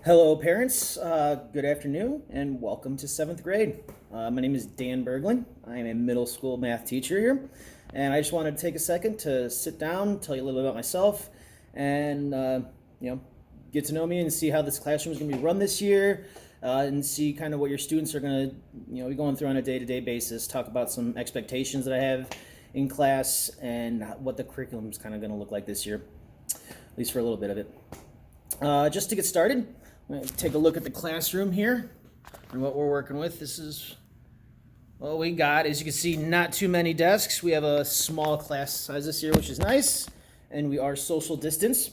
Hello, parents. Good afternoon, and welcome to seventh grade. My name is Dan Berglund. I am a middle school math teacher here, and I just wanted to take a second to sit down, tell you a little bit about myself, and get to know me and see how this classroom is going to be run this year, and see kind of what your students are going to be going through on a day-to-day basis. Talk about some expectations that I have in class and what the curriculum is kind of going to look like this year, at least for a little bit of it. Just to get started, I'm going to take a look at the classroom here and what we're working with. This is what we got. As you can see, not too many desks. We have a small class size this year, which is nice, and we are social distance.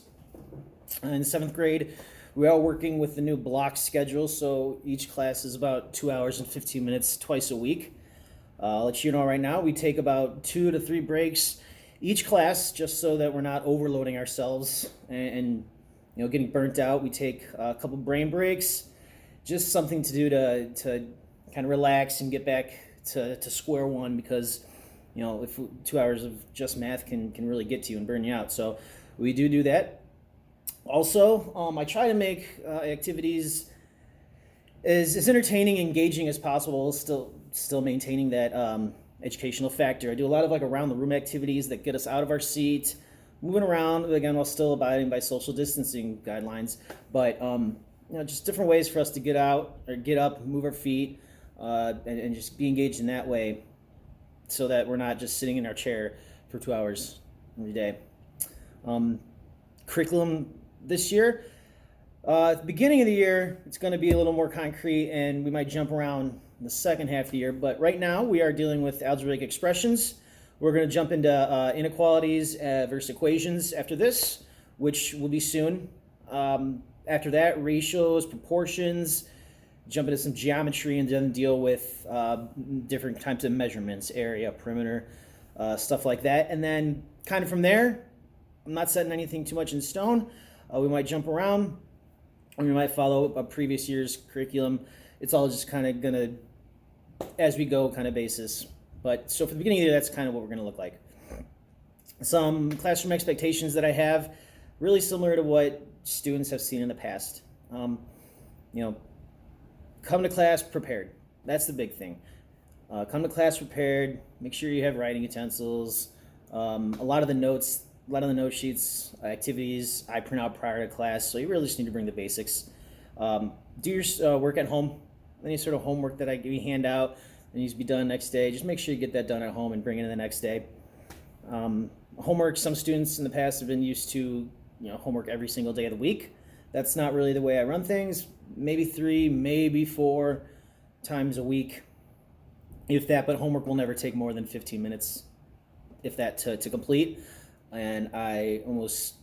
In seventh grade, we are working with the new block schedule, so each class is about 2 hours and 15 minutes twice a week. I'll let you know right now, we take about 2 to 3 breaks each class, just so that we're not overloading ourselves and getting burnt out. We take a couple brain breaks, just something to do to kind of relax and get back to square one, because if 2 hours of just math can really get to you and burn you out. So we do that. Also, I try to make activities as entertaining, engaging as possible, still maintaining that educational factor. I do a lot of around the room activities that get us out of our seat, moving around, again, while still abiding by social distancing guidelines. But just different ways for us to get out or get up, move our feet, and just be engaged in that way, so that we're not just sitting in our chair for 2 hours every day. Curriculum this year, at the beginning of the year, it's going to be a little more concrete, and we might jump around in the second half of the year. But right now, we are dealing with algebraic expressions. We're going to jump into inequalities versus equations after this, which will be soon. After that, ratios, proportions, jump into some geometry, and then deal with different types of measurements, area, perimeter, stuff like that. And then kind of from there, I'm not setting anything too much in stone. We might jump around, or we might follow a previous year's curriculum. It's all just kind of going to, as we go kind of basis. But so for the beginning of the year, that's kind of what we're going to look like. Some classroom expectations that I have, really similar to what students have seen in the past. Come to class prepared. That's the big thing. Come to class prepared. Make sure you have writing utensils. A lot of the note sheets, activities, I print out prior to class. So you really just need to bring the basics. Do your work at home. Any sort of homework that I give you hand out that needs to be done next day, just make sure you get that done at home and bring it in the next day. Homework, some students in the past have been used to homework every single day of the week. That's not really the way I run things. Maybe 3, maybe 4 times a week, if that, but homework will never take more than 15 minutes, if that, to complete. And I almost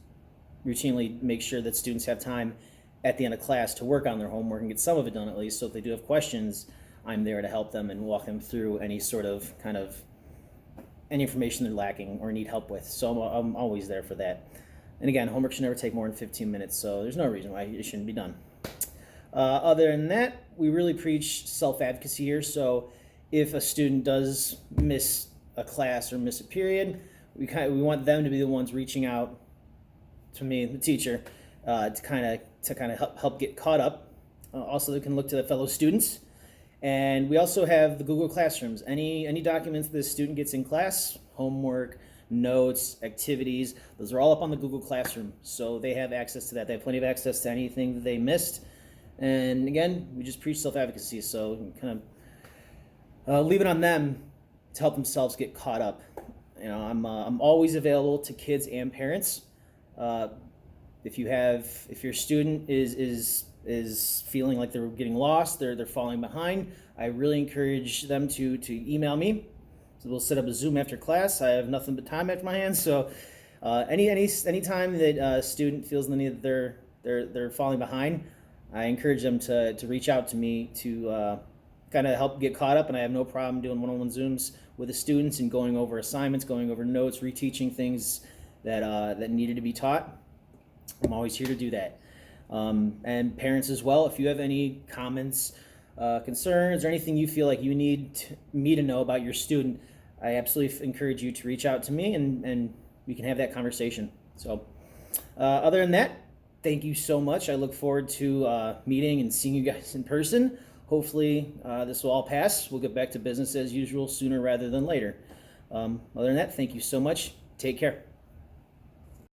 routinely make sure that students have time at the end of class to work on their homework and get some of it done at least. So if they do have questions, I'm there to help them and walk them through any sort of any information they're lacking or need help with. So I'm always there for that. And again, homework should never take more than 15 minutes, so there's no reason why it shouldn't be done. Other than that, we really preach self-advocacy here. So if a student does miss a class or miss a period, we want them to be the ones reaching out to me, the teacher, to kind of help get caught up. Also, they can look to the fellow students. And we also have the Google Classrooms. Any documents the student gets in class, homework, notes, activities, those are all up on the Google Classroom. So they have access to that. They have plenty of access to anything that they missed. And again, we just preach self-advocacy. So kind of leave it on them to help themselves get caught up. I'm always available to kids and parents. If your student is feeling like they're getting lost, they're falling behind, I really encourage them to email me. So we'll set up a Zoom after class. I have nothing but time after my hands, so any time that a student feels the need that they're falling behind, I encourage them to reach out to me to kind of help get caught up. And I have no problem doing one-on-one Zooms with the students and going over assignments, going over notes, reteaching things that needed to be taught. I'm always here to do that. And parents as well, if you have any comments, concerns, or anything you feel like you need me to know about your student, I absolutely encourage you to reach out to me and we can have that conversation. So other than that, Thank you so much. I look forward to meeting and seeing you guys in person. Hopefully, this will all pass. We'll get back to business as usual sooner rather than later. Other than that, thank you so much. Take care.